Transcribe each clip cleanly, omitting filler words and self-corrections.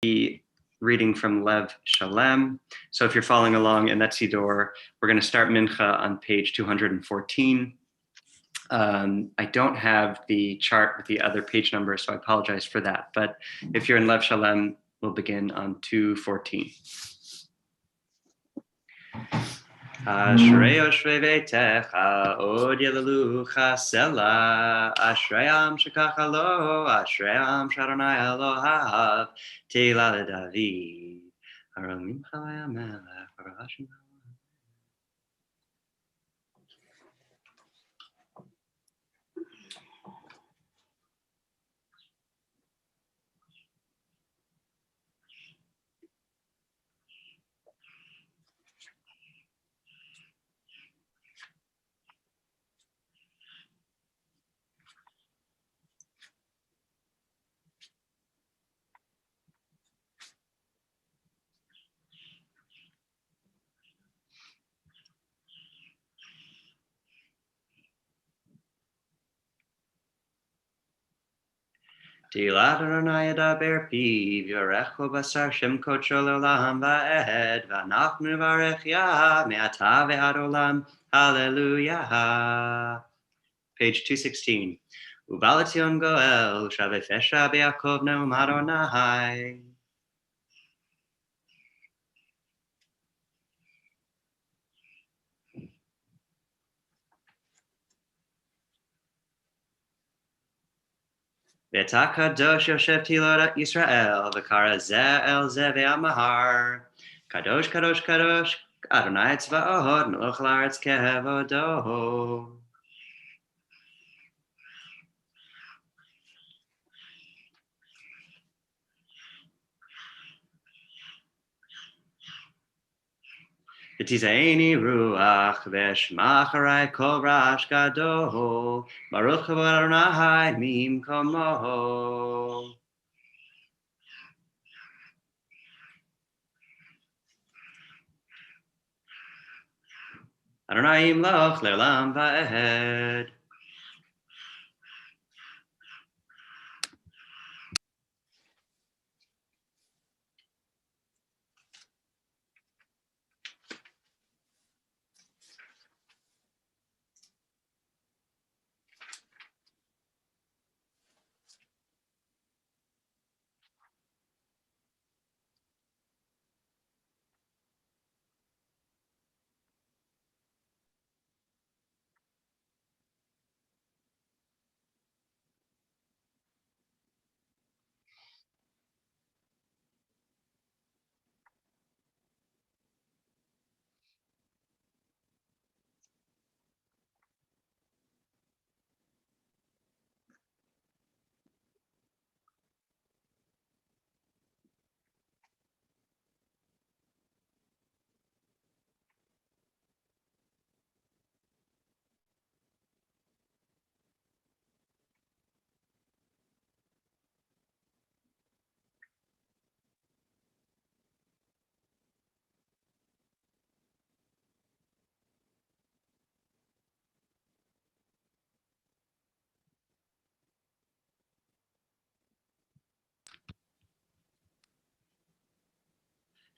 be reading from Lev Shalem. So if you're following along in that Siddur, we're going to start Mincha on page 214. I don't have the chart with the other page numbers, so I apologize for that. But if you're in Lev Shalem, we'll begin on 214. Ashrei yoshvei beitecha od yelelucha sela Ashreyam shekacha lo Ashreyam shadonai Elohav Teila leDavid Haral mincha hamelech Harashim. Teila Adonai yadaber piv yorecho basar shem kocho leolam va'ed v'anachnu nevarech ya me'ata ve'ad olam hallelujah. Page 216. Ubalation goel shavefesha be'akov neum Adonai. Ve'ta kadosh yoshev tilot Yisrael v'kara zeh el zeh ve'amahar. Kadosh kadosh kadosh Adonai tzvaot melech la'aretz kevodo. V'tizaini ruach v'shma acharei kol rash gadol Baruch kavod Adonai mimkomo. Adonai yimloch le'olam va'ed.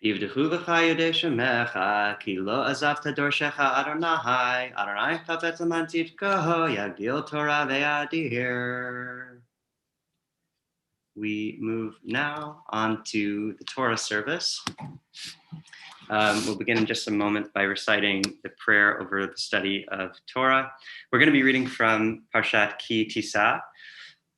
Yivdechu v'cha yodei shemecha, ki lo azavta dorshecha Adonai, Adonai chafetz leman tzidko, yagdil Torah ve'adir. We move now on to the Torah service. We'll begin in just a moment by reciting the prayer over the study of Torah. We're going to be reading from Parshat Ki Tisa,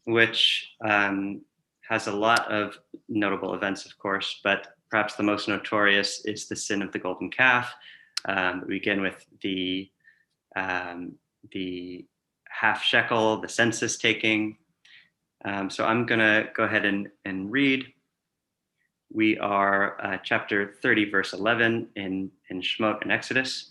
which has a lot of notable events, of course, but perhaps the most notorious is the sin of the golden calf. We begin with the half shekel, the census taking. So I'm going to go ahead and read. We are chapter 30, verse 11 in Shemot and Exodus.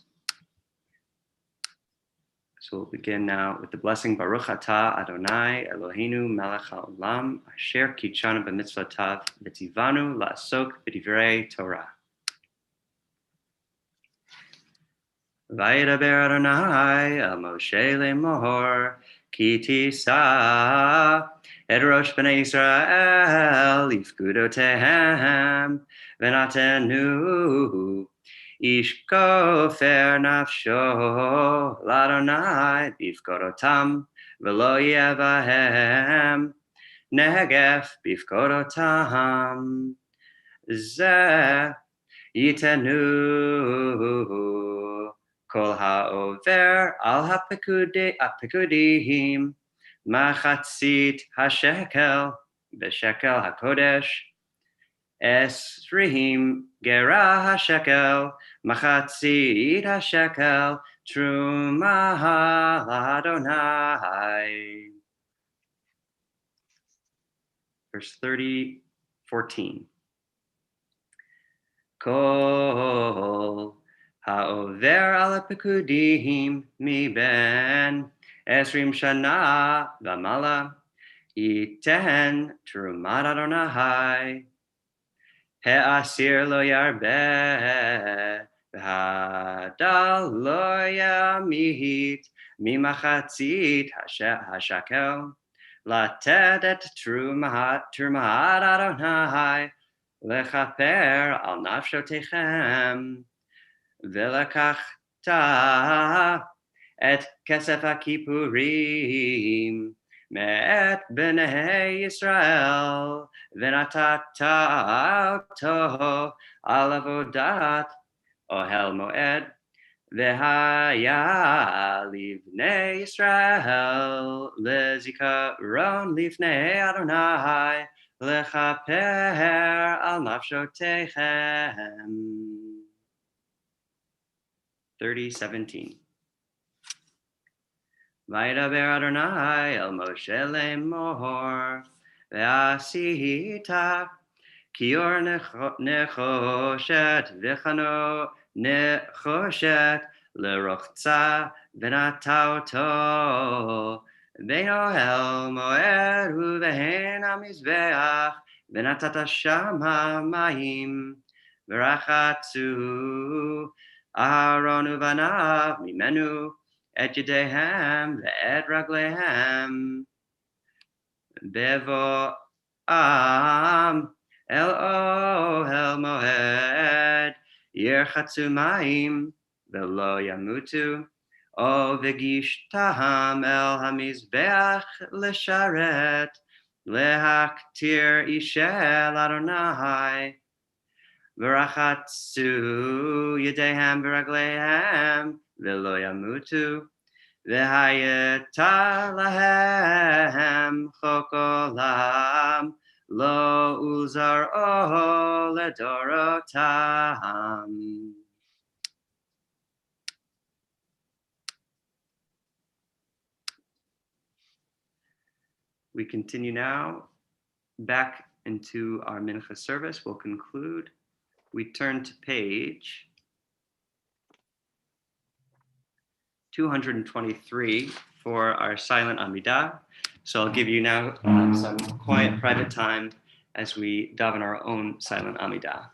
So we'll begin now with the blessing. Baruch atah Adonai Eloheinu melech haolam asher kitshanu b'mitzvotav v'tzivanu la'asok b'divrei Torah. Vayidaber Adonai el Moshe lemor כי תישא את ראש בני ישראל לפקודותיהם, ונתנו איש כופר נפשו לאדוני בפקודותם, ולא יהיה בהם נגף בפקודותם. זה ייתנו כל העובר על הפקודים מחצית השקל בשקל הקודש, 20 גרה השקל, מחצית השקל, תרומה לאדוני. Verse 14. כל העובר על הפקודים מבין 20 שנה ומעלה, ייתן תרומת אדוני. האסיר לא ירבה, והדל לא ימית ממחצית השקל, לתת את תרומת אדוני לכפר על נפשותיכם. ולקחת את כסף הכיפורים מאת בני ישראל, ונתת אותו על עבודת אוהל מועד, והיה לבני ישראל לזיכרון לפני אדוני, לכפר על נפשותיכם. 30:17. וידבר אדוני אל משה לאמור, ועשית כיור נחושת וחנו נחושת לרוחצה, ונטע אותו בין אוהל מועד ובין המזבח, ונתת שמה מים, ורחצו אהרון ובניו ממנו את ידיהם ואת רגליהם. בבואם אל אוהל מועד ירחצו מים ולא ימותו, או וגישתם אל המזבח לשרת, להקטיר אישל אדוני. ורחצו ידיהם ורגליהם ולא ימותו, והייתה להם חוק עולם, לא ולזרעו לדורותם. We continue now back into our Minha service. We'll conclude. We turn to page 223 for our silent Amidah. So I'll give you now some quiet private time as we daven our own silent Amidah.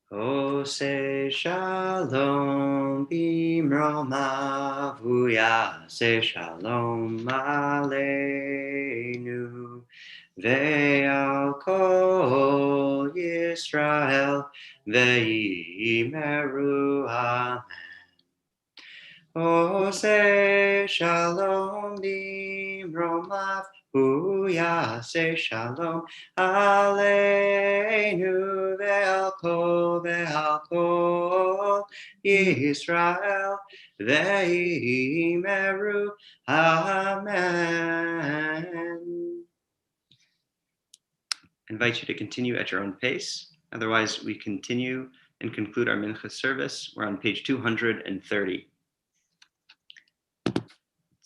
Ose shalom bimromav se shalom aleinu ve'al kol Yisrael ve'imeru amen. Ose shalom bimromav se shalom aleinu ve'al kol Yisrael ve'imeru amen. I invite you to continue at your own pace. Otherwise, we continue and conclude our Mincha service. We're on page 230.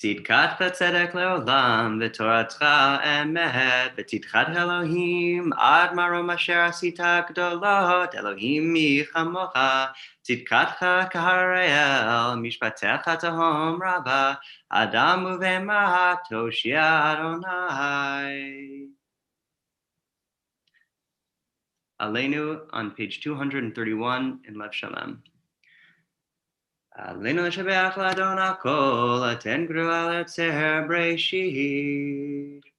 צדקת וצדק לעולם, ותורתך אמת, וצדקת אלוהים, עד מרום אשר עשית גדולות, אלוהים מי כמוך, צדקתך כהראל, משפטך תהום רבה, אדם ובהמה תושיע אדוני. Aleinu on page 231 in Lev Shalem. Aleinu לשבח לאדון הכל, אתן גרוע לצער בראשית.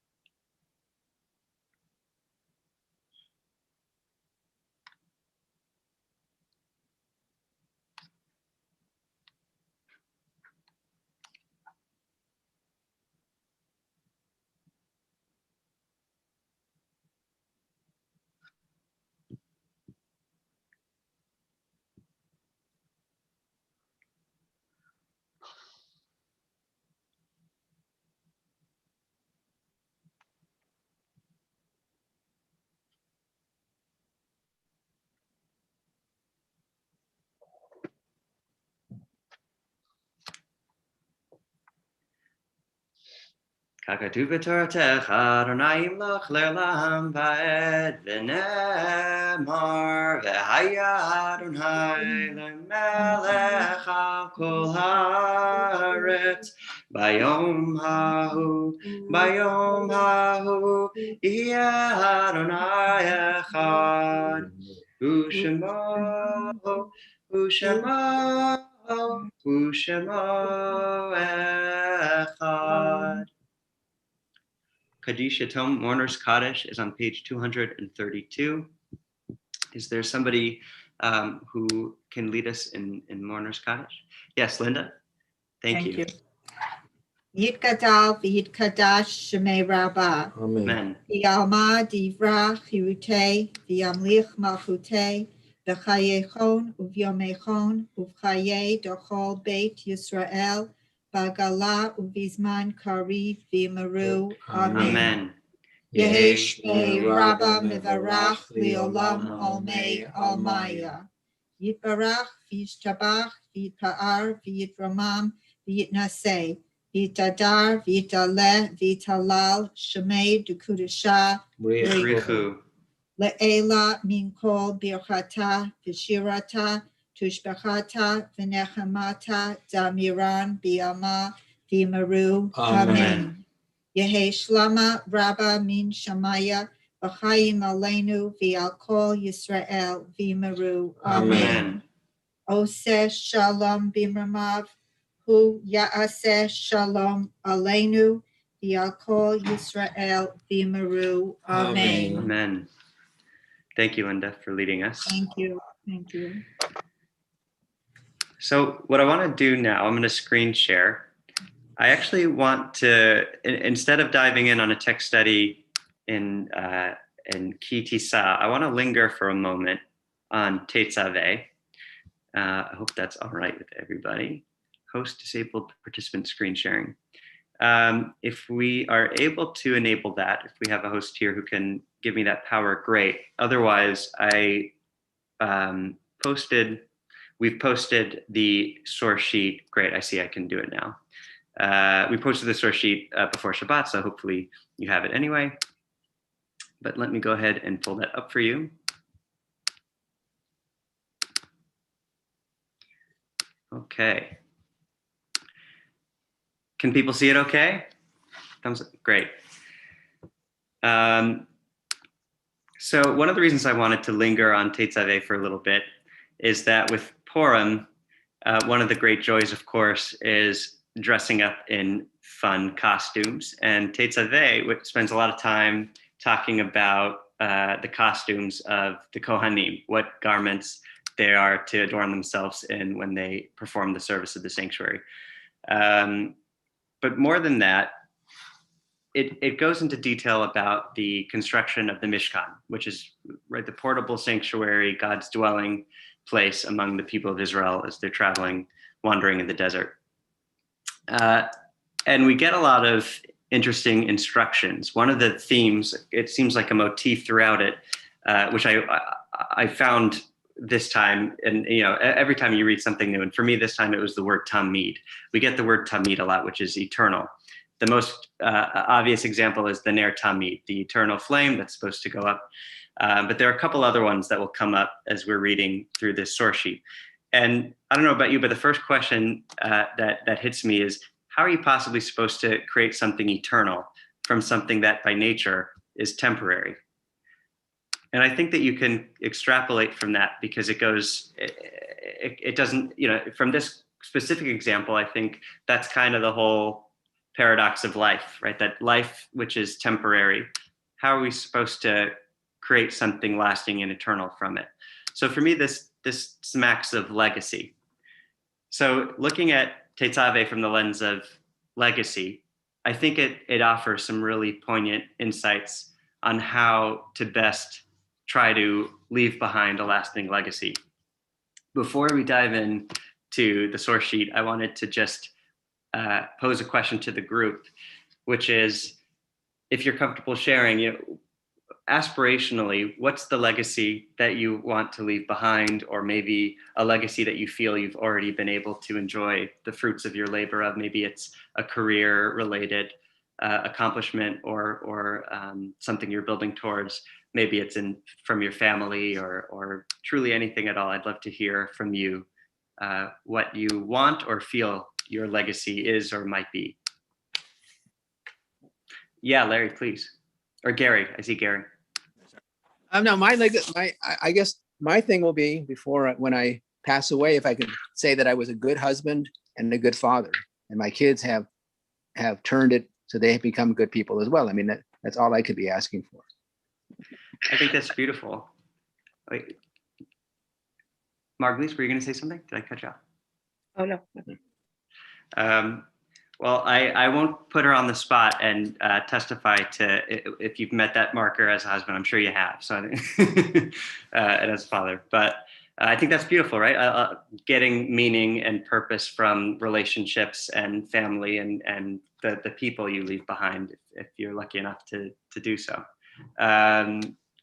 ככתוב בתורתך, אדוני ימלוך לעולם ועד, ונאמר, והיה אדוני למלך על כל הארץ, ביום ההוא, יהיה אדוני אחד, ושמו אחד. Kaddish Yatom Mourner's Kaddish is on page 232. Is there somebody who can lead us in Mourner's Kaddish? Yes, Linda. Thank you. Yitgadal v'yitkadash shemei Rabbah. Amen. V'yalma divra chirutei v'yamlich malchutei v'chayechon uvyomechon uvchaye dochol beit Yisrael b'gala uvizman kariv v'yimaru. Amen. Yehi shmei Rabbah mevarach li'olam olmei almaya. Yitbarach v'yishtabach v'yitpa'ar v'yitramam v'yitnaseh. V'itadar, v'yitaleh, v'yitalal, shemei d'kudashah, Richu. le'ela min kol birchata, v'shirata, tushbachata, v'nechamata, damiran, b'yama, v'yimaru. Amen. Yehi shlama rabba min shamaya, v'chayim aleinu, v'al kol Yisrael, v'yimaru. Amen. Oseh shalom b'mramav, Hu Ya'aseh Shalom Aleinu V'al Kol Yisrael V'Yimaru. Amen. Amen. Thank you, Linda, for leading us. Thank you. Thank you. So what I want to do now, I'm going to screen share. I actually want to, instead of diving in on a text study in Ki Tisa, I want to linger for a moment on Tetzaveh. I hope that's all right with everybody. Host disabled participant screen sharing. If we are able to enable that, if we have a host here who can give me that power, great. Otherwise, we've posted the source sheet. Great, I see I can do it now. We posted the source sheet before Shabbat, so hopefully you have it anyway. But let me go ahead and pull that up for you. Okay. Can people see it okay? Thumbs up, great. So one of the reasons I wanted to linger on Tetzaveh for a little bit is that with Purim, one of the great joys, of course, is dressing up in fun costumes. And Tetzaveh spends a lot of time talking about the costumes of the Kohanim, what garments they are to adorn themselves in when they perform the service of the sanctuary. But more than that, it goes into detail about the construction of the Mishkan, which is right, the portable sanctuary, God's dwelling place among the people of Israel as they're traveling, wandering in the desert. And we get a lot of interesting instructions. One of the themes, it seems like a motif throughout it, which I found this time, and every time you read something new, and for me this time it was the word tamid. We get the word tamid a lot, which is eternal. The most obvious example is the ner tamid, the eternal flame that's supposed to go up. But there are a couple other ones that will come up as we're reading through this source sheet. And I don't know about you, but the first question that hits me is, how are you possibly supposed to create something eternal from something that by nature is temporary? And I think that you can extrapolate from that, because it doesn't, from this specific example, I think that's kind of the whole paradox of life, right? That life, which is temporary, how are we supposed to create something lasting and eternal from it? So for me, this smacks of legacy. So looking at Tetzaveh from the lens of legacy, I think it offers some really poignant insights on how to best try to leave behind a lasting legacy. Before we dive in to the source sheet, I wanted to just pose a question to the group, which is, if you're comfortable sharing, aspirationally, what's the legacy that you want to leave behind, or maybe a legacy that you feel you've already been able to enjoy the fruits of your labor of? Maybe it's a career-related accomplishment or something you're building towards. Maybe it's from your family or truly anything at all. I'd love to hear from you what you want or feel your legacy is or might be. Yeah, Larry, please. Or Gary, I see Gary. No, I guess my thing will be, when I pass away, if I could say that I was a good husband and a good father, and my kids have turned it so they have become good people as well. I mean, that's all I could be asking for. I think that's beautiful. Wait. Margulies, were you going to say something? Did I cut you off? Oh, no. Well, I won't put her on the spot and testify to if you've met that marker as a husband. I'm sure you have. So, and as a father, but I think that's beautiful, right? Getting meaning and purpose from relationships and family and the people you leave behind, if you're lucky enough to do so.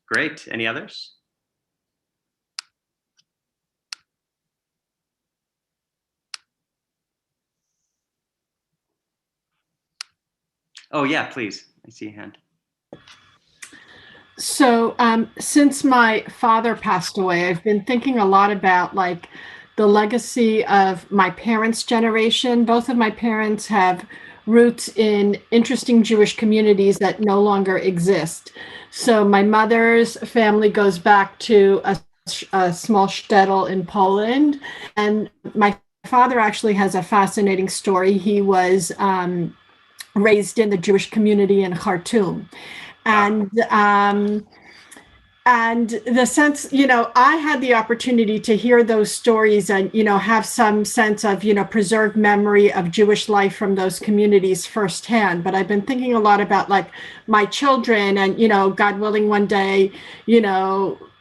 Great. Any others? Oh, yeah, please. I see a hand. So since my father passed away, I've been thinking a lot about the legacy of my parents' generation. Both of my parents have roots in interesting Jewish communities that no longer exist. So my mother's family goes back to a small shtetl in Poland. And my father actually has a fascinating story. He was raised in the Jewish community in Khartoum. And and the sense, I had the opportunity to hear those stories and, have some sense of, preserved memory of Jewish life from those communities firsthand. But I've been thinking a lot about like my children and, God willing, one day,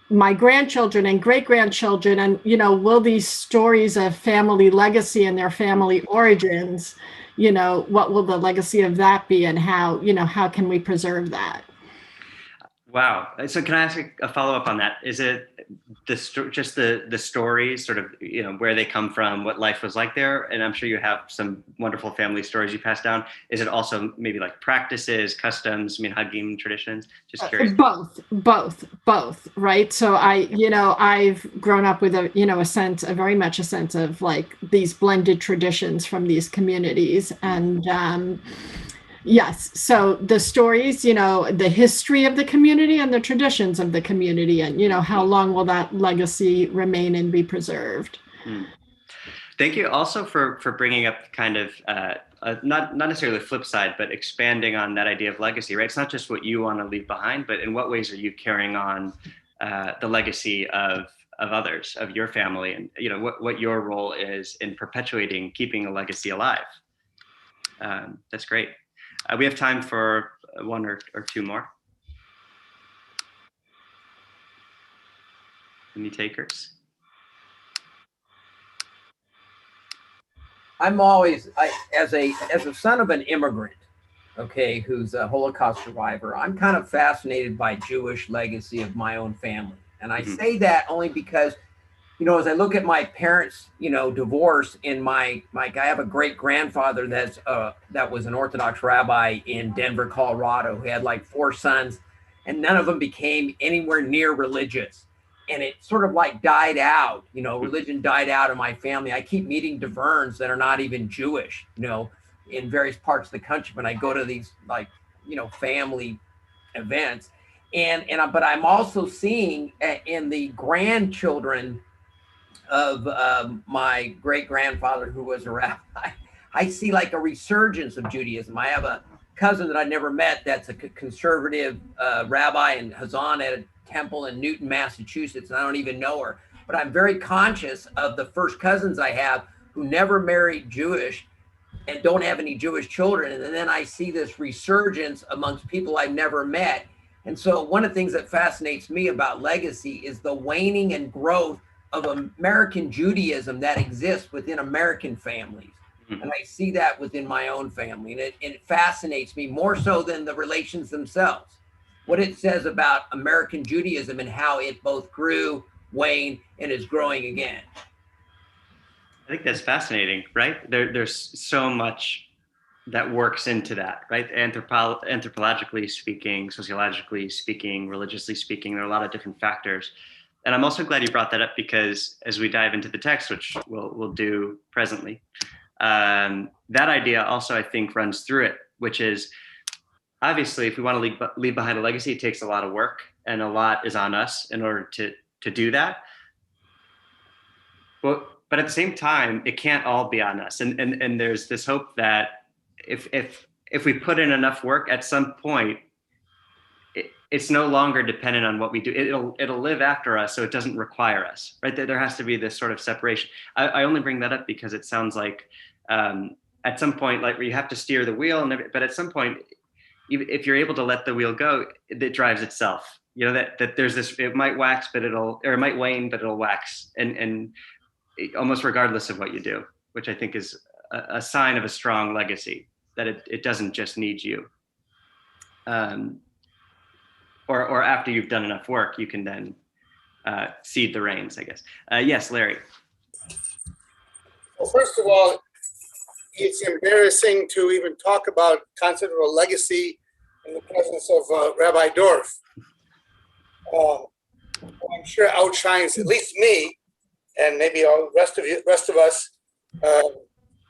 my grandchildren and great grandchildren, and, will these stories of family legacy and their family origins, what will the legacy of that be, and how can we preserve that? Wow. So can I ask a follow-up on that? Is it just the stories, sort of, where they come from, what life was like there? And I'm sure you have some wonderful family stories you pass down. Is it also maybe like practices, customs, minhagim, traditions? Just curious. Both, right? So I've grown up with very much a sense of like these blended traditions from these communities. And yes, so the stories, the history of the community and the traditions of the community, and how long will that legacy remain and be preserved? Thank you also for bringing up kind of not necessarily the flip side, but expanding on that idea of legacy, right? It's not just what you want to leave behind, but in what ways are you carrying on the legacy of others, of your family, and what your role is in perpetuating, keeping a legacy alive. That's great. We have time for one or two more. Any takers? I'm always, as a son of an immigrant, okay, who's a Holocaust survivor, I'm kind of fascinated by Jewish legacy of my own family. And I say that only because, as I look at my parents, divorce, in I have a great grandfather that was an Orthodox rabbi in Denver, Colorado, who had like 4 sons, and none of them became anywhere near religious. And it sort of like died out, religion died out in my family. I keep meeting DeVerns that are not even Jewish, in various parts of the country when I go to these family events. But I'm also seeing in the grandchildren of my great grandfather, who was a rabbi, I see like a resurgence of Judaism. I have a cousin that I never met that's a conservative rabbi and Hazan at a temple in Newton, Massachusetts, and I don't even know her. But I'm very conscious of the first cousins I have who never married Jewish and don't have any Jewish children. And then I see this resurgence amongst people I've never met. And so one of the things that fascinates me about legacy is the waning and growth of American Judaism that exists within American families. And I see that within my own family. And it fascinates me more so than the relations themselves, what it says about American Judaism and how it both grew, waned, and is growing again. I think that's fascinating, right? There's so much that works into that, right? Anthropologically speaking, sociologically speaking, religiously speaking, there are a lot of different factors. And I'm also glad you brought that up, because as we dive into the text, which we'll do presently, that idea also, I think, runs through it, which is, obviously, if we want to leave behind a legacy, it takes a lot of work, and a lot is on us in order to do that. But at the same time, it can't all be on us. And there's this hope that if we put in enough work, at some point, it's no longer dependent on what we do. It'll live after us, so it doesn't require us, right? There has to be this sort of separation. I only bring that up because it sounds like at some point, like, where you have to steer the wheel, but at some point, if you're able to let the wheel go, it drives itself. That there's this, it might wax, but it might wane, but it'll wax, and almost regardless of what you do, which I think is a sign of a strong legacy, that it doesn't just need you. Or after you've done enough work, you can then cede the reins, I guess. Yes, Larry. Well, first of all, it's embarrassing to even talk about concept of a legacy in the presence of Rabbi Dorff. I'm sure outshines at least me, and maybe all the rest of us,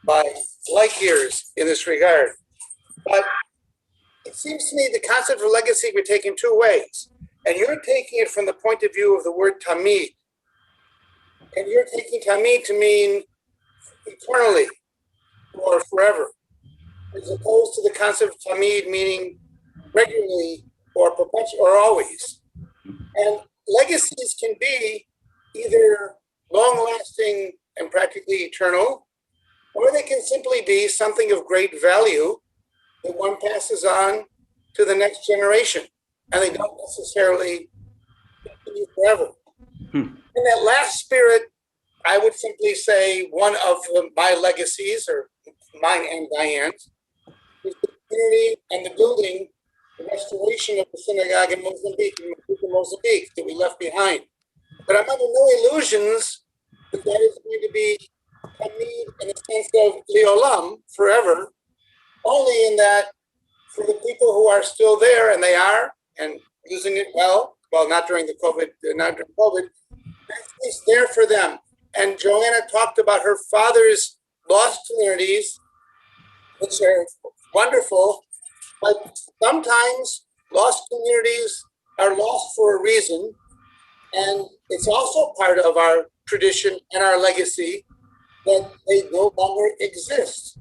by light years in this regard. But it seems to me the concept of legacy can be taken 2 ways. And you're taking it from the point of view of the word tamid. And you're taking tamid to mean eternally or forever, as opposed to the concept of tamid meaning regularly or perpetual or always. And legacies can be either long-lasting and practically eternal, or they can simply be something of great value that one passes on to the next generation, and they don't necessarily continue forever. In that last spirit, I would simply say one of my legacies, or mine and Diane's, is the community and the building, the restoration of the synagogue in Mozambique that we left behind. But I'm under no illusions that that is going to be tamid in the sense of leolam, forever, only in that for the people who are still there, and they are, and using it well, not during COVID, at least there for them. And Joanna talked about her father's lost communities, which are wonderful, but sometimes lost communities are lost for a reason. And it's also part of our tradition and our legacy that they no longer exist.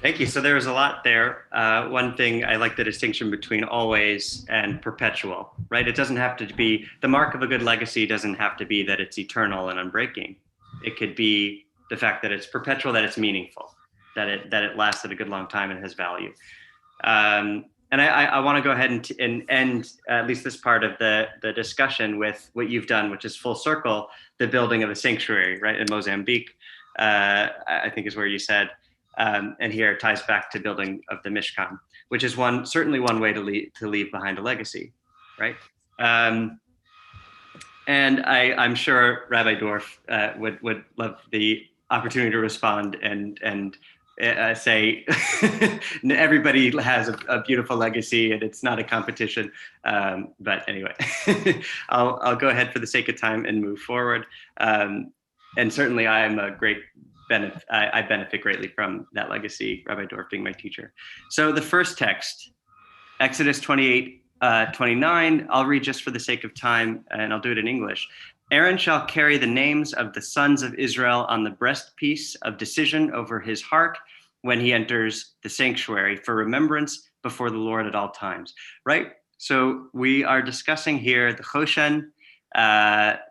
Thank you. So there was a lot there. One thing, I like the distinction between always and perpetual, right? It doesn't have to be, the mark of a good legacy doesn't have to be that it's eternal and unbreaking. It could be the fact that it's perpetual, that it's meaningful, that it lasted a good long time and has value. And I want to go ahead and end at least this part of the discussion with what you've done, which is full circle, the building of a sanctuary, right, in Mozambique, I think is where you said. And here it ties back to building of the Mishkan, which is certainly one way to leave behind a legacy, right? And I'm sure Rabbi Dorf would love the opportunity to respond and say everybody has a beautiful legacy and it's not a competition. But anyway, I'll go ahead for the sake of time and move forward. And certainly I'm a great I benefit greatly from that legacy, Rabbi Dorf being my teacher. So the first text, Exodus 28:29, I'll read just for the sake of time, and I'll do it in English. Aaron shall carry the names of the sons of Israel on the breastpiece of decision over his heart when he enters the sanctuary for remembrance before the Lord at all times, right? So we are discussing here the Choshen,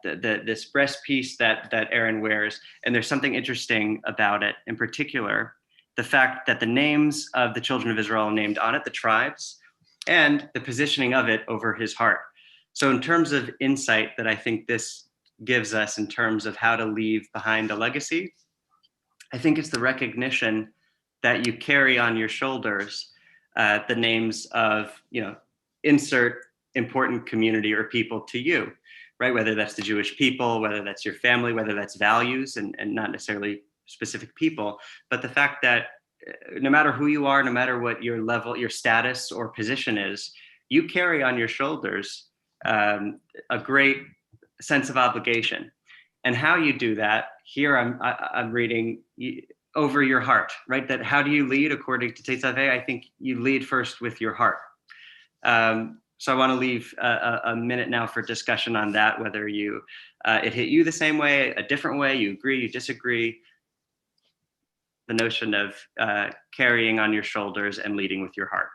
this breastpiece that Aaron wears, and there's something interesting about it. In particular, the fact that the names of the children of Israel are named on it, the tribes, and the positioning of it over his heart. So in terms of insight that I think this gives us in terms of how to leave behind a legacy, I think it's the recognition that you carry on your shoulders the names of, insert important community or people to you. Right, whether that's the Jewish people, whether that's your family, whether that's values and not necessarily specific people, but the fact that no matter who you are, no matter what your level, your status or position is, you carry on your shoulders a great sense of obligation. And how you do that, here I'm reading over your heart, right? That how do you lead according to Tetzaveh? I think you lead first with your heart. So I want to leave a minute now for discussion on that, whether it hit you the same way, a different way, you agree, you disagree. The notion of carrying on your shoulders and leading with your heart.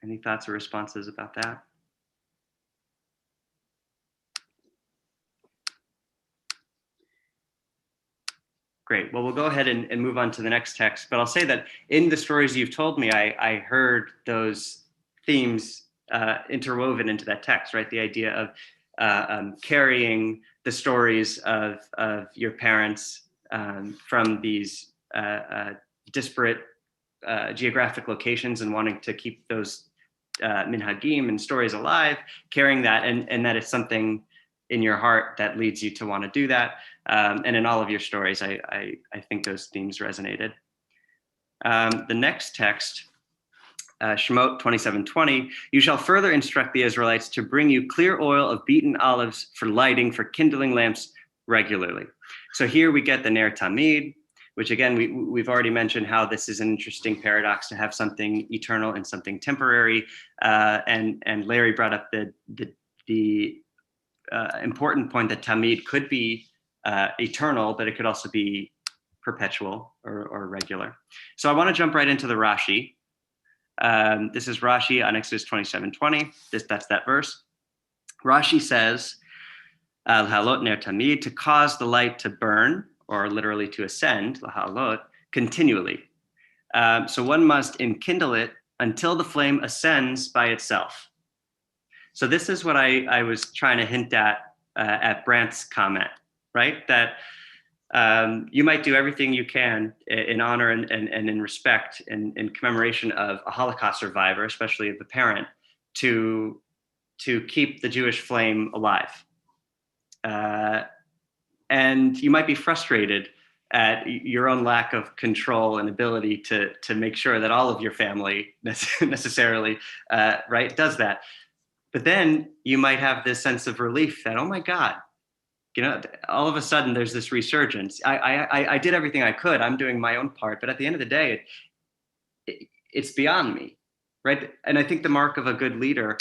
Any thoughts or responses about that? Great. Well, we'll go ahead and move on to the next text. But I'll say that in the stories you've told me, I heard those themes interwoven into that text, right? The idea of carrying the stories of your parents from these disparate geographic locations and wanting to keep those minhagim and stories alive, carrying that, and that it's something in your heart that leads you to want to do that. And in all of your stories, I think those themes resonated. The next text, Shemot 27:20, you shall further instruct the Israelites to bring you clear oil of beaten olives for lighting, for kindling lamps regularly. So here we get the Ner Tamid, which again, we've already mentioned how this is an interesting paradox to have something eternal and something temporary. And Larry brought up the important point that Tamid could be eternal, but it could also be perpetual or regular. So I want to jump right into the Rashi. This is Rashi on Exodus 27:20. That's that verse. Rashi says, Al halot ner tamid, to cause the light to burn, or literally to ascend, lahalot, continually. So one must enkindle it until the flame ascends by itself. So this is what I was trying to hint at Brant's comment, right? That you might do everything you can in honor and in respect and in commemoration of a Holocaust survivor, especially of the parent, to keep the Jewish flame alive. And you might be frustrated at your own lack of control and ability to make sure that all of your family necessarily right does that. But then you might have this sense of relief that, oh my God, all of a sudden there's this resurgence. I did everything I could. I'm doing my own part, but at the end of the day, it's beyond me, right? And I think the mark of a good leader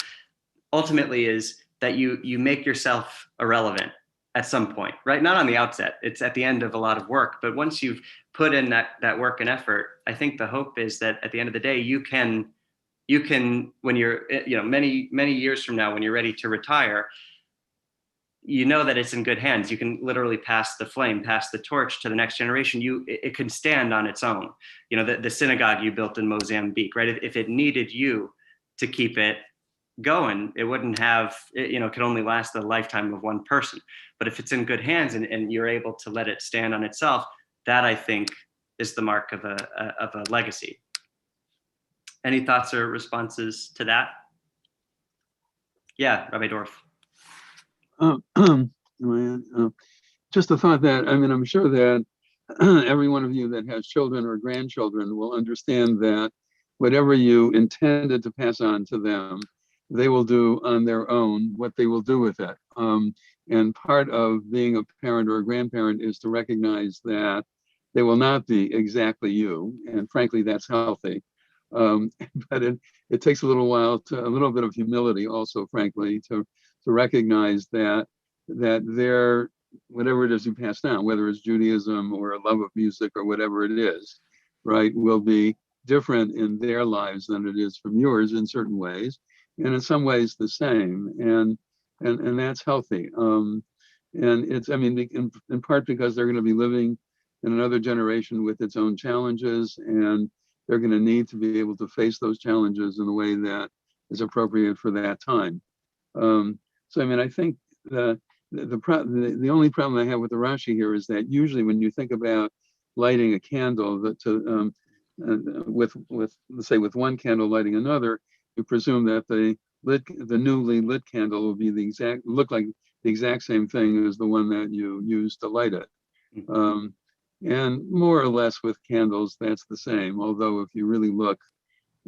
ultimately is that you make yourself irrelevant at some point, right? Not on the outset. It's at the end of a lot of work, but once you've put in that work and effort, I think the hope is that at the end of the day, you can, when you're, many years from now, when you're ready to retire, you know that it's in good hands. You can literally pass the flame, pass the torch to the next generation. It can stand on its own. The synagogue you built in Mozambique, right? If it needed you to keep it going, it wouldn't have, it could only last the lifetime of one person. But if it's in good hands and you're able to let it stand on itself, that I think is the mark of a legacy. Any thoughts or responses to that? Yeah, Rabbi Dorf. Just a thought that, I'm sure that every one of you that has children or grandchildren will understand that whatever you intended to pass on to them, they will do on their own what they will do with it. And part of being a parent or a grandparent is to recognize that they will not be exactly you. And frankly, that's healthy. But it takes a little while, a little bit of humility also, frankly, to recognize that their, whatever it is you pass down, whether it's Judaism or a love of music or whatever it is, right, will be different in their lives than it is from yours in certain ways, and in some ways the same, and that's healthy. And it's, in part because they're going to be living in another generation with its own challenges, and they're going to need to be able to face those challenges in a way that is appropriate for that time. So I think the only problem I have with the Rashi here is that usually when you think about lighting a candle with let's say with one candle lighting another, you presume that the newly lit candle will be look like the exact same thing as the one that you used to light it. And more or less with candles, that's the same. Although if you really look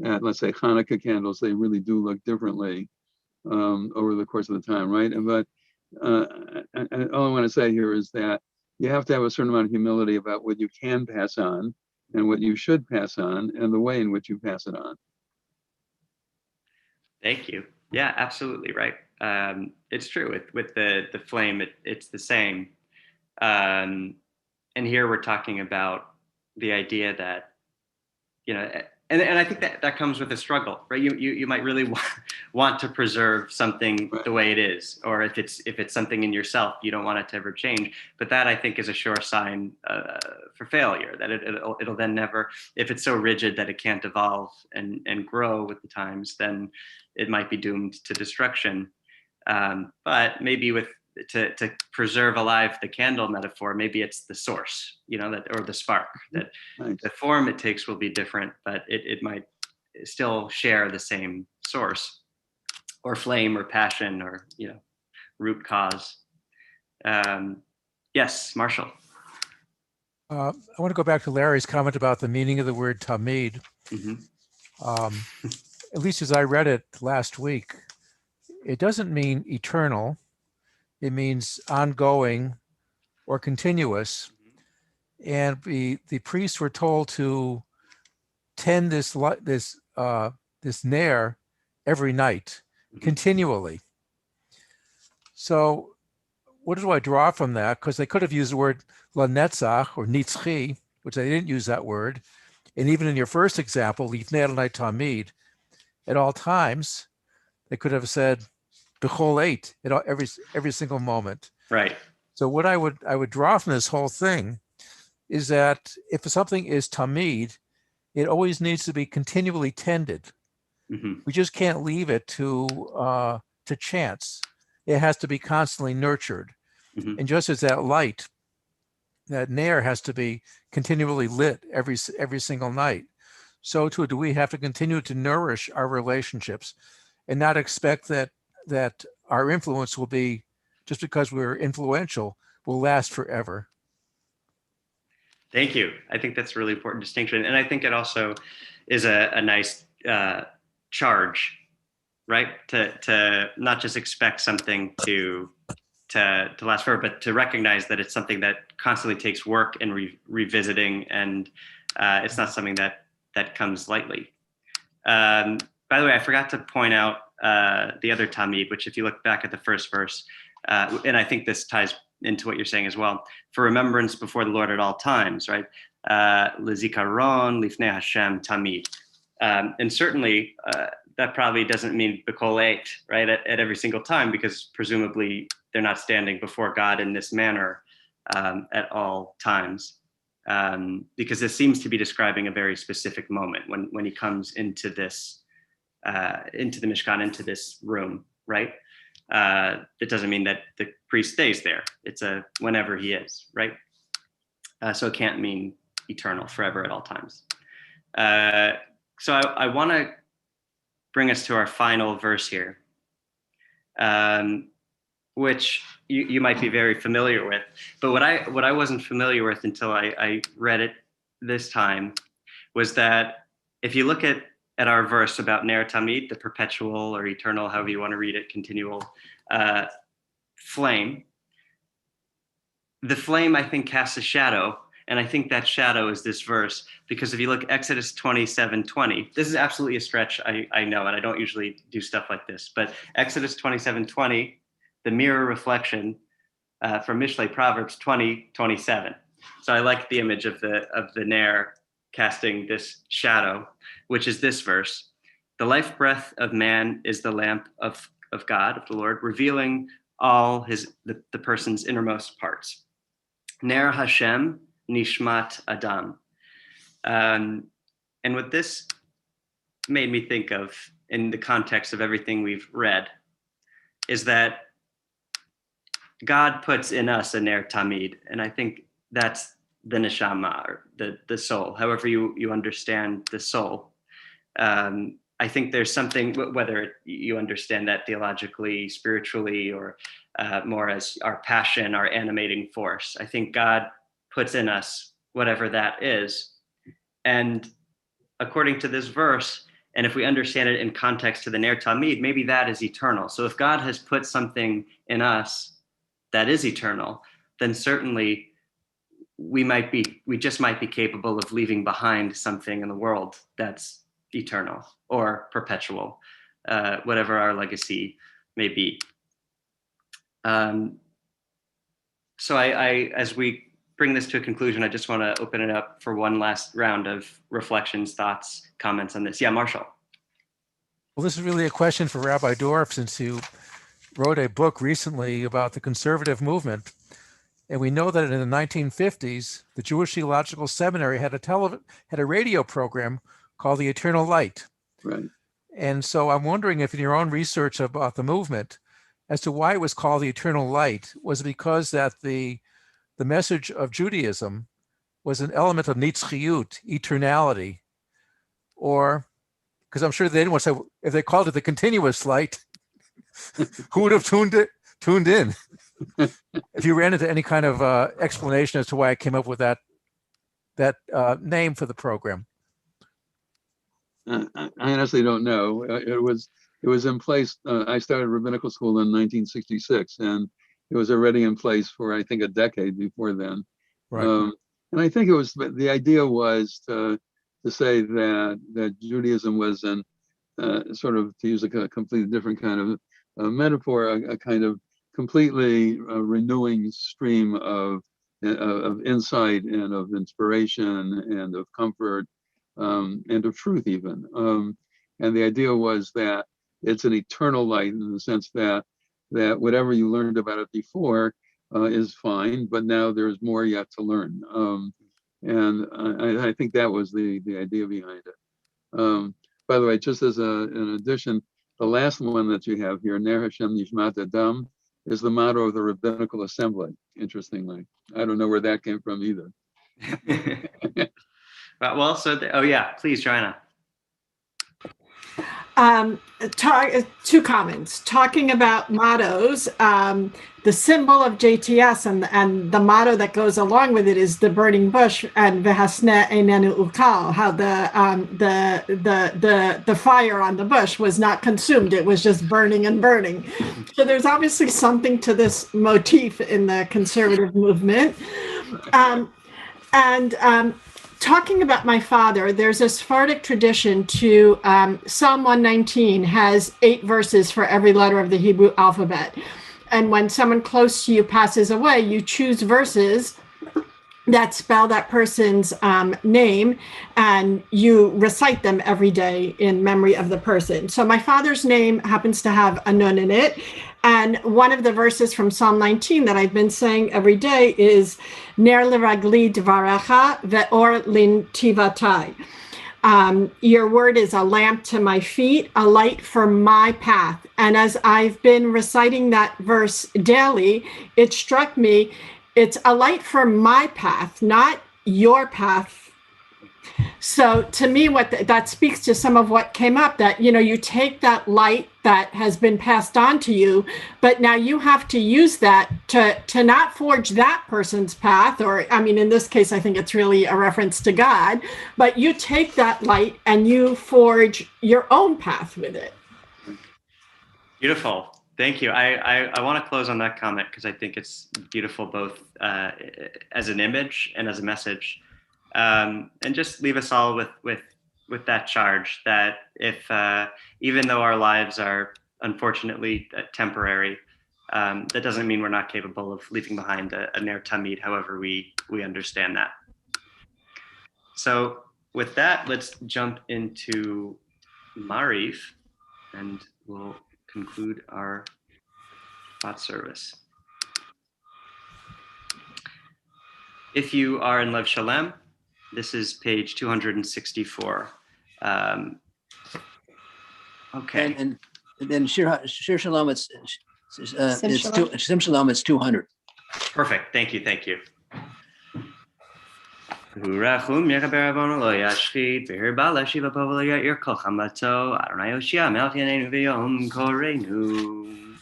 at, let's say, Hanukkah candles, they really do look differently over the course of the time, right? But all I want to say here is that you have to have a certain amount of humility about what you can pass on and what you should pass on and the way in which you pass it on. Thank you. Yeah, absolutely right. It's true with the flame. It's the same. And here we're talking about the idea that, and I think that comes with a struggle, right? You might really want to preserve something the way it is, or if it's something in yourself, you don't want it to ever change. But that, I think, is a sure sign for failure, that it'll then never, if it's so rigid that it can't evolve and grow with the times, then it might be doomed to destruction. But maybe to preserve alive the candle metaphor, maybe it's the source, or the spark, that Nice. The form it takes will be different, but it might still share the same source or flame or passion or, root cause. Yes, Marshall. I want to go back to Larry's comment about the meaning of the word tamid. Mm-hmm. At least as I read it last week, it doesn't mean eternal. It means ongoing or continuous. And the priests were told to tend this nair every night, continually. So what do I draw from that? Because they could have used the word lanetzach or nitzchi, which they didn't use that word. And even in your first example, Lifnei Adonai Tamid, at all times, they could have said B'chol eight at every single moment. Right. So what I would draw from this whole thing is that if something is Tamid, it always needs to be continually tended. Mm-hmm. We just can't leave it to chance. It has to be constantly nurtured. Mm-hmm. And just as that light, that nair has to be continually lit every single night, so too do we have to continue to nourish our relationships and not expect that our influence will be, just because we're influential, will last forever. Thank you. I think that's a really important distinction. And I think it also is a nice charge, right? To not just expect something to last forever, but to recognize that it's something that constantly takes work and revisiting, and it's not something that comes lightly. By the way, I forgot to point out the other Tamid, which if you look back at the first verse, and I think this ties into what you're saying as well, for remembrance before the Lord at all times, right? Lezikaron lifnei Hashem Tamid. And certainly that probably doesn't mean b'kol eight, right, at every single time, because presumably they're not standing before God in this manner at all times. Because this seems to be describing a very specific moment when he comes into this, into the Mishkan, into this room, right? It doesn't mean that the priest stays there. It's a whenever he is, right? So it can't mean eternal, forever, at all times. So I want to bring us to our final verse here, which you might be very familiar with. But what I wasn't familiar with until I read it this time was that if you look at our verse about Ner Tamid, the perpetual or eternal, however you want to read it, continual flame, the flame, I think, casts a shadow. And I think that shadow is this verse, because if you look Exodus 27:20, this is absolutely a stretch, I know, and I don't usually do stuff like this, but Exodus 27:20, the mirror reflection from Mishlei Proverbs 20:27. So I like the image of the Ner casting this shadow, which is this verse. The life breath of man is the lamp of God, of the Lord, revealing all the person's innermost parts. Ner Hashem Nishmat Adam. And what this made me think of in the context of everything we've read is that God puts in us a Ner Tamid, and I think that's the neshama, or the soul, however you understand the soul. I think there's something, whether you understand that theologically, spiritually, or more as our passion, our animating force. I think God puts in us whatever that is. And according to this verse, and if we understand it in context to the Ner Tamid, maybe that is eternal. So if God has put something in us that is eternal, then certainly we just might be capable of leaving behind something in the world that's eternal or perpetual, whatever our legacy may be. So I as we bring this to a conclusion, I just want to open it up for one last round of reflections, thoughts, comments on this. Yeah, Marshall. Well, this is really a question for Rabbi Dorff, since you wrote a book recently about the conservative movement. And we know that in the 1950s, the Jewish Theological Seminary had a radio program called The Eternal Light. Right. And so I'm wondering if in your own research about the movement, as to why it was called the Eternal Light, was it because that the message of Judaism was an element of nitzchiyut, eternality, or because I'm sure they didn't want to say, if they called it the continuous light, who would have tuned in? If you ran into any kind of explanation as to why I came up with that name for the program. I honestly don't know. It was in place. I started rabbinical school in 1966, and it was already in place for, I think, a decade before then. Right. And I think the idea was to say that Judaism was an sort of, to use a completely different kind of metaphor, a kind of completely renewing stream of of insight and of inspiration and of comfort and of truth even. And the idea was that it's an eternal light in the sense that whatever you learned about it before is fine, but now there's more yet to learn. And I think that was the idea behind it. By the way, just as an addition, the last one that you have here, Ner Hashem Nishmat Adam, is the motto of the Rabbinical Assembly, interestingly. I don't know where that came from either. Well, so, oh yeah, please, Joanna. Two comments. Talking about mottos, the symbol of JTS and the motto that goes along with it is the burning bush and v'hasne einenu ukal. How the fire on the bush was not consumed; it was just burning and burning. So there's obviously something to this motif in the conservative movement, talking about my father, there's a Sephardic tradition to Psalm 119 has 8 verses for every letter of the Hebrew alphabet. And when someone close to you passes away, you choose verses that spell that person's name, and you recite them every day in memory of the person. So my father's name happens to have a nun in it. And one of the verses from Psalm 19 that I've been saying every day is Ner l'ragli dvarecha ve'or lintivatai. Your word is a lamp to my feet, a light for my path. And as I've been reciting that verse daily, it struck me, it's a light for my path, not your path. So to me, that speaks to some of what came up, that, you take that light that has been passed on to you, but now you have to use that to not forge that person's path, or, in this case, I think it's really a reference to God, but you take that light and you forge your own path with it. Beautiful. Thank you. I want to close on that comment because I think it's beautiful both as an image and as a message. And just leave us all with that charge that if even though our lives are unfortunately temporary, that doesn't mean we're not capable of leaving behind a ner tamid, however we understand that. So with that, let's jump into Marif, and we'll conclude our thought service. If you are in Lev Shalem, this is page 264. Okay. And then Shir Shalom, Sim Shalom, it's 200. Perfect. Thank you. Rachum Yekaberabon lo yashchit v'hirbala shiva povelo yair kol chamato Adonai Yoshia melch yaneinu v'yom korenu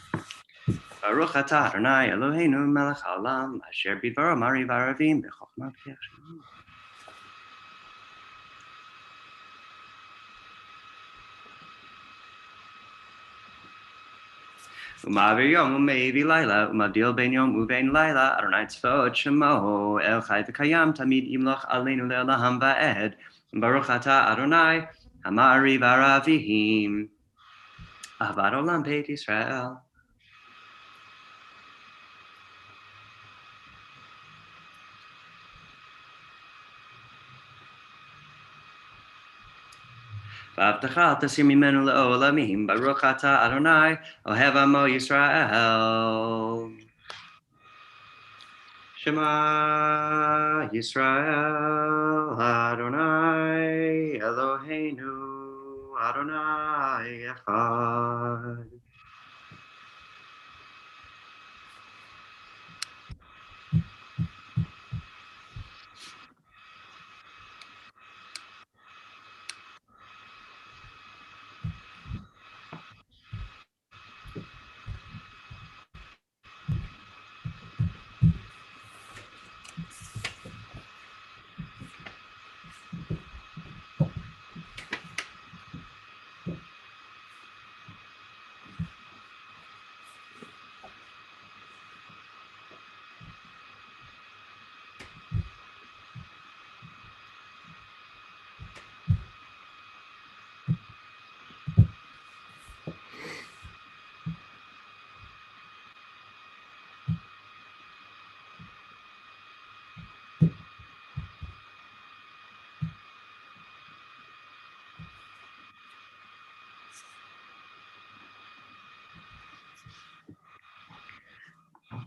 Baruch atah Adonai Eloheinu melech haolam asher bidvaro mari v'aravim b'chokhmat v'yachshem. Umavir yom umevi laila umavdil ben yom uvein laila Adonai tzvaot shemo el chai v'kayam tamid yimloch aleinu le'olam va'ed Baruch atah Adonai hamari v'aravim Ahavad olam beit Yisrael. V'avtacha al tasir mimenu le'olamim Baruch atah Adonai ohev amo Yisrael. Shema Yisrael Adonai Eloheinu Adonai Echad.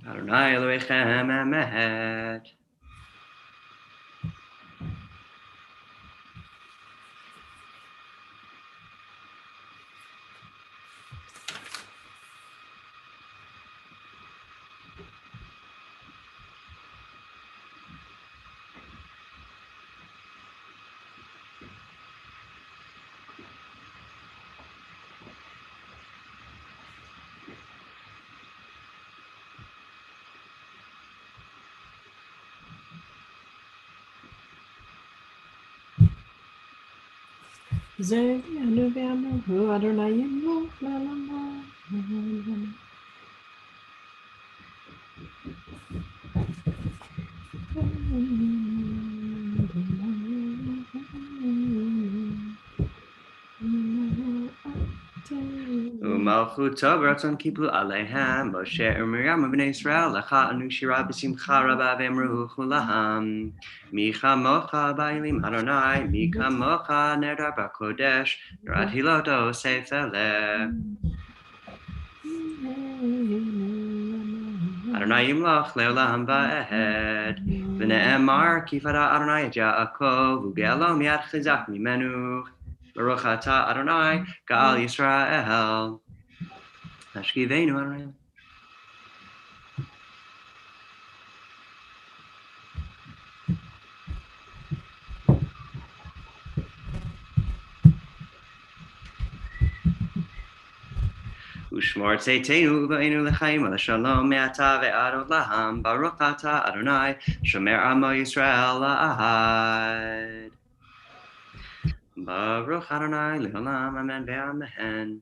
Adonai Elohechem emet. Umalchuto b'ratzon kiplu aleihem, Moshe u'Miriam u'bnei Yisrael, lecha anu shira b'simcha rabba v'emru chulaham. Mi chamocha ba'ilim Adonai, mi kamocha neder b'kodesh, Nerat hiloto seifele. Adonai yimloch le'olam va'ed. V'ne'emar kifara Adonai et Yaakov, u'ge'alom yad chizak mimenu. Baruch atah Adonai, Ga'al Yisrael. Hashkivenu Adonai. Ushmor tzeitenu v'einu l'chaim v'shalom me'ata ve'ad olam. Baruch atah Adonai, shomer amo Yisrael la'ahad. Baruch Adonai le'olam, amen ve'amen.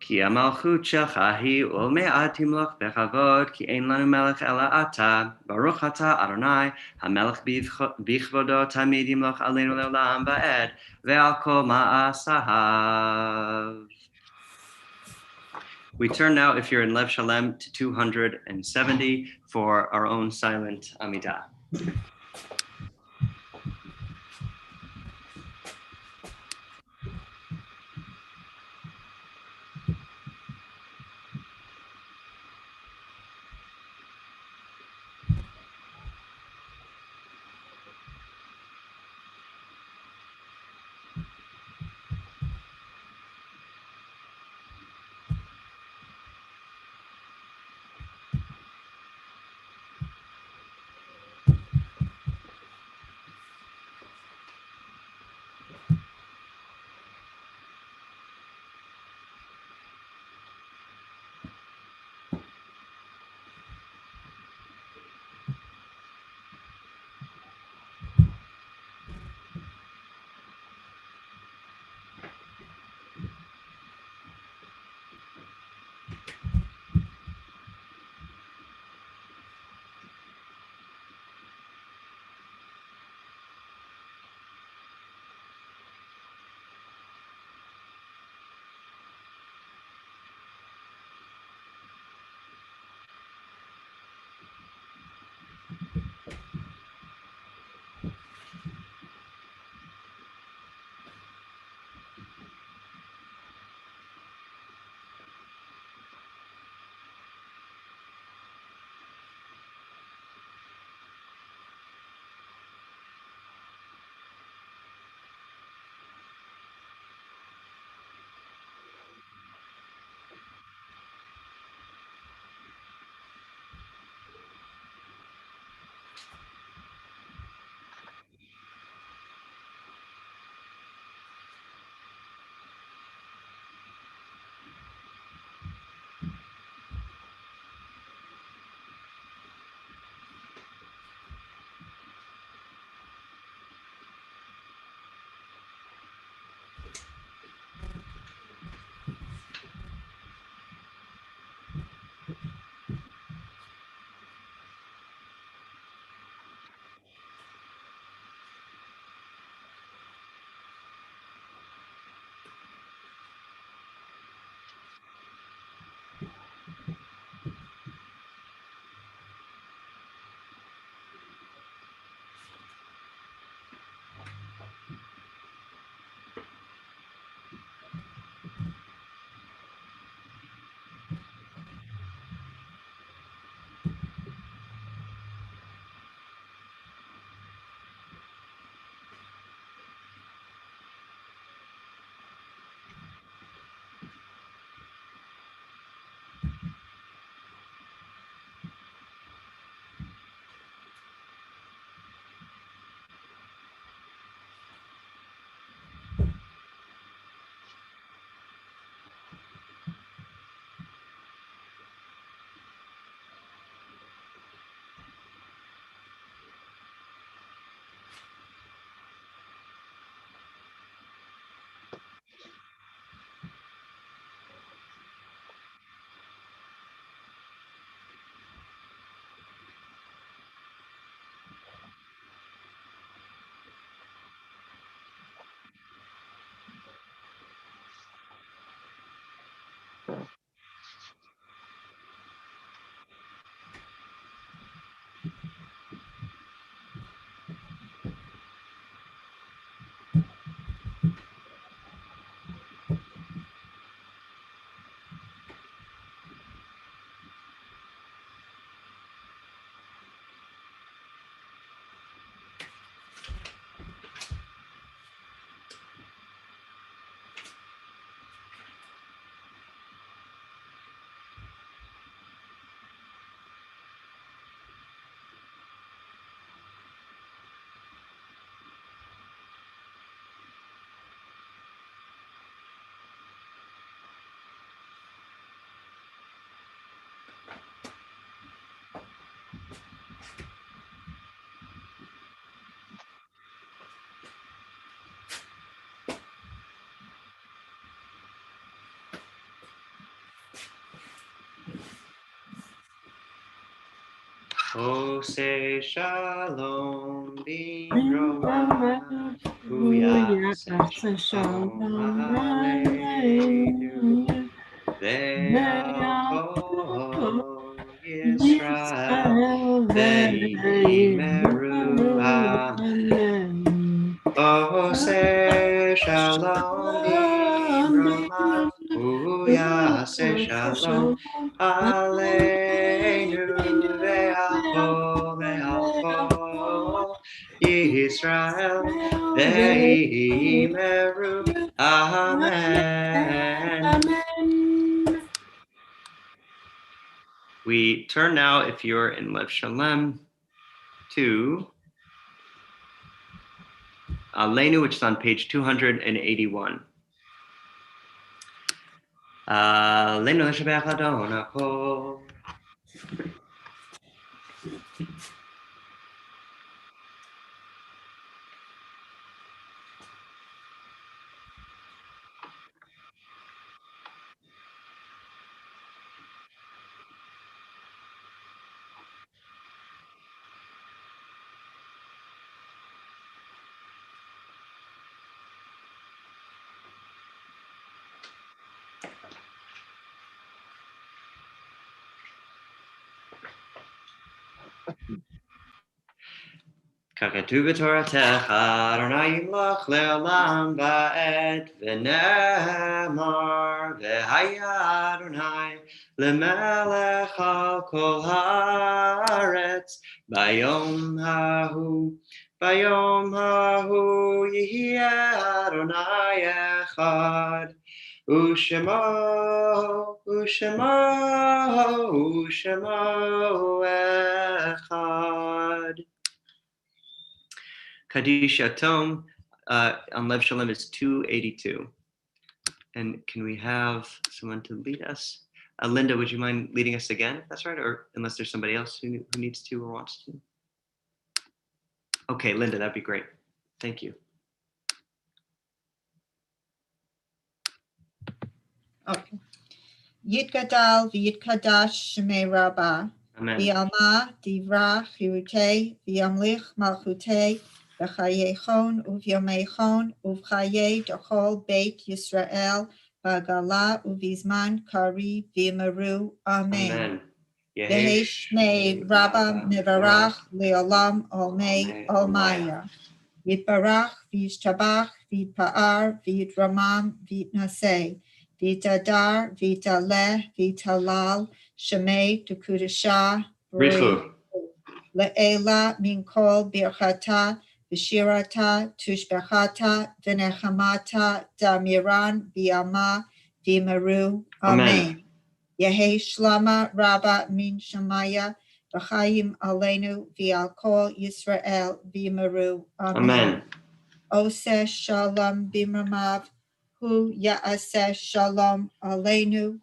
Ki amalchut shelcha hi u'me'at timloch bechavod, ki ein lanu melech ela ata. Baruch atah Adonai, hamelech bichvodo tamid yimloch aleinu le'olam va'ed, ve'al kol ma'asahav. We turn now, if you're in Lev Shalem, to 270 for our own silent Amidah. Ose shalom bimroma. Huyase shalom aleinu. Ve'al Yisrael ve'imeru Ose shalom bimroma. Huyase shalom aleinu. Ve'al Yisrael ve'imeru. Amen. We turn now, if you're in Lev Shalem, to Aleinu, which is on page 281. Aleinu l'shabech Adon HaKol. Kakatu b'toratecha, Adonai yimloch le'olam va'ed, v'nemar, v'haya Adonai, le'melech al kol haaretz, bayom hahu yihye Adonai echad, u'shemo echad. Kaddish Yatom on Lev Shalem is 282. And can we have someone to lead us? Linda, would you mind leading us again, if that's right? Or unless there's somebody else who needs to or wants to. Okay, Linda, that'd be great. Thank you. Okay. Yitgadal v'yitkadash shemei Rabbah. Amen. V'yalma divra chirutei v'yamlich malchutei v'chayechon uvyomechon uvchaye dachol beit Yisrael v'agala uvizman kari v'yimaru. Amen. Amen. Yehi shmei Rabbah mivarach le'olam olmei olmaya. Yitbarach v'yishtabach v'yitpa'ar v'yitramam v'yitnaseh. Vitadar, Vitaleh, Vitalal, Shemei, Tukudashah, Richu. Le'ela, Minkol, Birchata, Vishirata, Tushbechata, Venechamata, Damiran, Viama, Vimaru. Amen. Yehi Shlama, Rabba, Min Shemaya, V'chayim Aleinu, V'alkol, Yisrael, Vimaru. Amen. Ose Shalom Bimramav. Hu Ya'aseh Shalom Aleinu,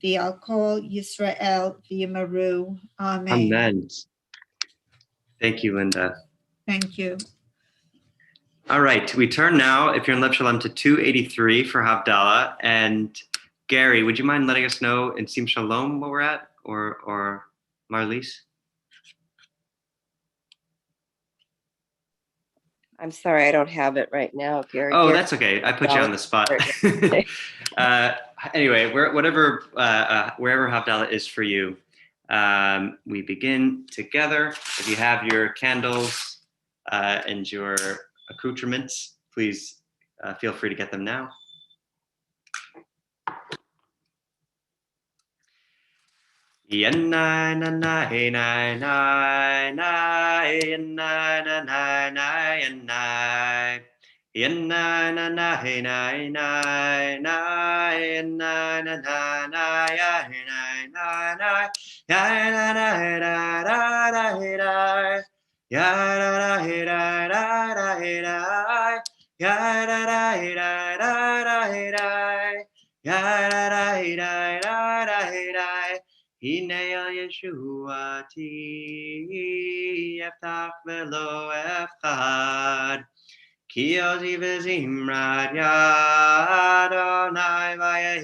V'alkol Yisrael V'yimaru. Amen. Amen. Thank you, Linda. Thank you. All right, we turn now, if you're in Lev Shalom, to 283 for Havdalah. And Gary, would you mind letting us know in Sim Shalom what we're at, or Marlies? I'm sorry, I don't have it right now, Gary. Oh, that's okay. I put you on the spot. Anyway, wherever Havdalah is for you, we begin together. If you have your candles and your accoutrements, please feel free to get them now. Yanai nanai nai nai nai yanai nanai nai yanai yanai nanai nai nai nai yanai nanai nai yanai nai yanai Hine el Yeshuati Yeftach velo Efchad Ki ozi v'zimrat Yad Adonai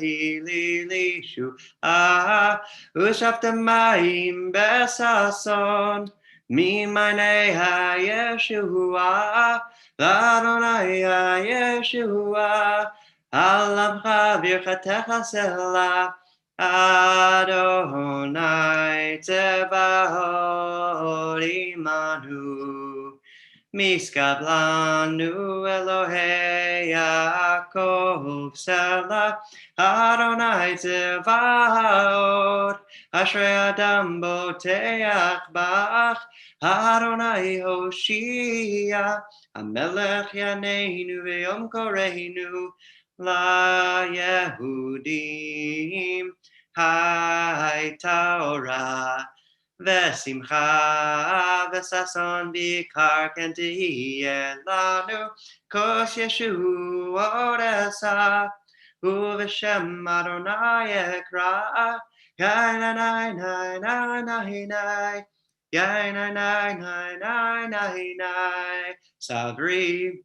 Hili Lishua Ushaftamayim Besason Mimane Yeshua Ladonai Yeshua Alamcha Birchatecha Selah Adonai Tzevaot Imanu Miskablanu Elohei Yaakov Selah Adonai Tzevaot Ashrei Adam Boteach Bach Adonai Hoshia Hamelech Yaneinu V'yom Koreinu La Yehudim Hai Torah V'simcha v'sason b'kar ken tihiyeh lanu kos Yeshuot esa u'v'shem Adonai ekra Yai nai nai nai nai nai nai Yai nai nai nai nai nai nai Savri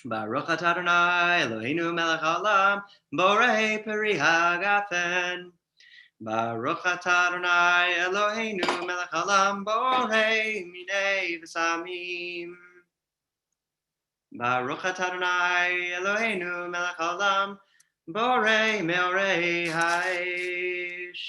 Baruch atah Adonai Eloheinu melech haolam borei peri hagafen Baruch atah Adonai Eloheinu melech haolam borei minei v'samim Baruch atah Adonai Eloheinu melech haolam borei meorei haish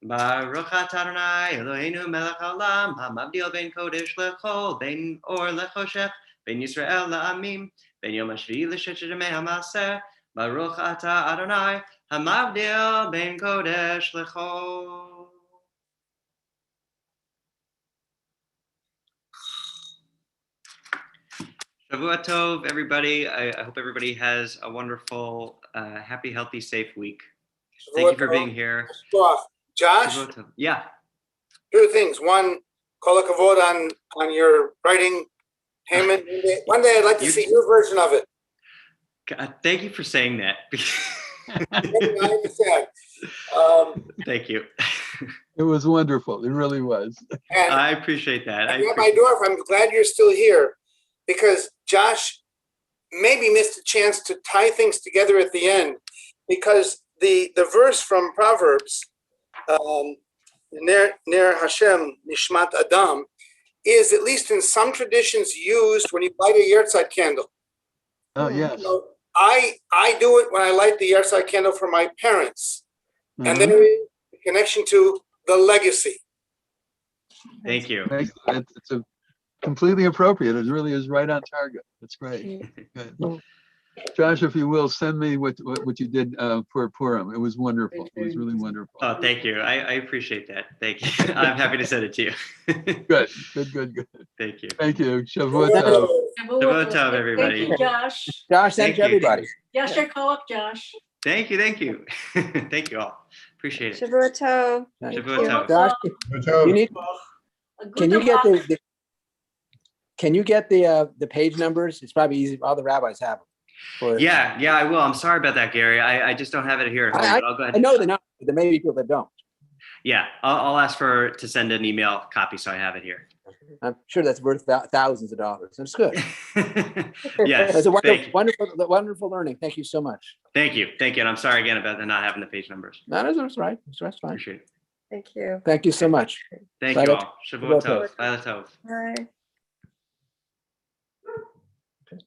Baruch atah Adonai Eloheinu melech haolam hamavdil ben kodesh lechol ben or lechoshech ben Yisrael la'amim ben yom hashvi'i l'shechet yemei ha'maseh Baruch atah Adonai hamavdil ben kodesh lechol. Shavua Tov, everybody. I hope everybody has a wonderful, happy, healthy, safe week. Thank you for being here. Josh, Shavua Tov. Yeah. two things. One, kol hakavod on your writing payment. One day I'd like to see your version of it. Thank you for saying that. I understand. Thank you. It was wonderful. It really was. And I appreciate that. Rabbi Dorf, I'm glad you're still here because Josh maybe missed a chance to tie things together at the end because the verse from Proverbs, Ner Hashem Nishmat Adam, is at least in some traditions used when you light a yahrzeit candle. Oh, yes. So I do it when I light the yahrzeit candle for my parents. And there is a connection to the legacy. Thank you. It's a completely appropriate. It really is right on target. That's great. Good. Josh, if you will, send me what you did for Purim. It was wonderful. It was really wonderful. Oh, thank you. I appreciate that. Thank you. I'm happy to send it to you. Good. Thank you. Thank you. Shavuot Tov. Shavuot Tov, everybody. Thank you, Josh. Josh, thank you, everybody. Yasher Koach, Josh. Thank you. Thank you all. Appreciate it. Shavua Tov. Shavuot Tov. Josh, you need, can you get the page numbers? It's probably easy. All the rabbis have them. Yeah, I will. I'm sorry about that, Gary. I just don't have it here at home, but I'll go ahead. I know the number, but there may be people that don't. Yeah, I'll ask to send an email copy so I have it here. I'm sure that's worth thousands of dollars. That's good. Yes. That's a wonderful learning. Thank you so much. Thank you. And I'm sorry again about not having the page numbers. No, that's right. That's fine. Appreciate it. Thank you. Thank you so much. Thank Bye. you all. Shavuot Tov. Bye. Bye.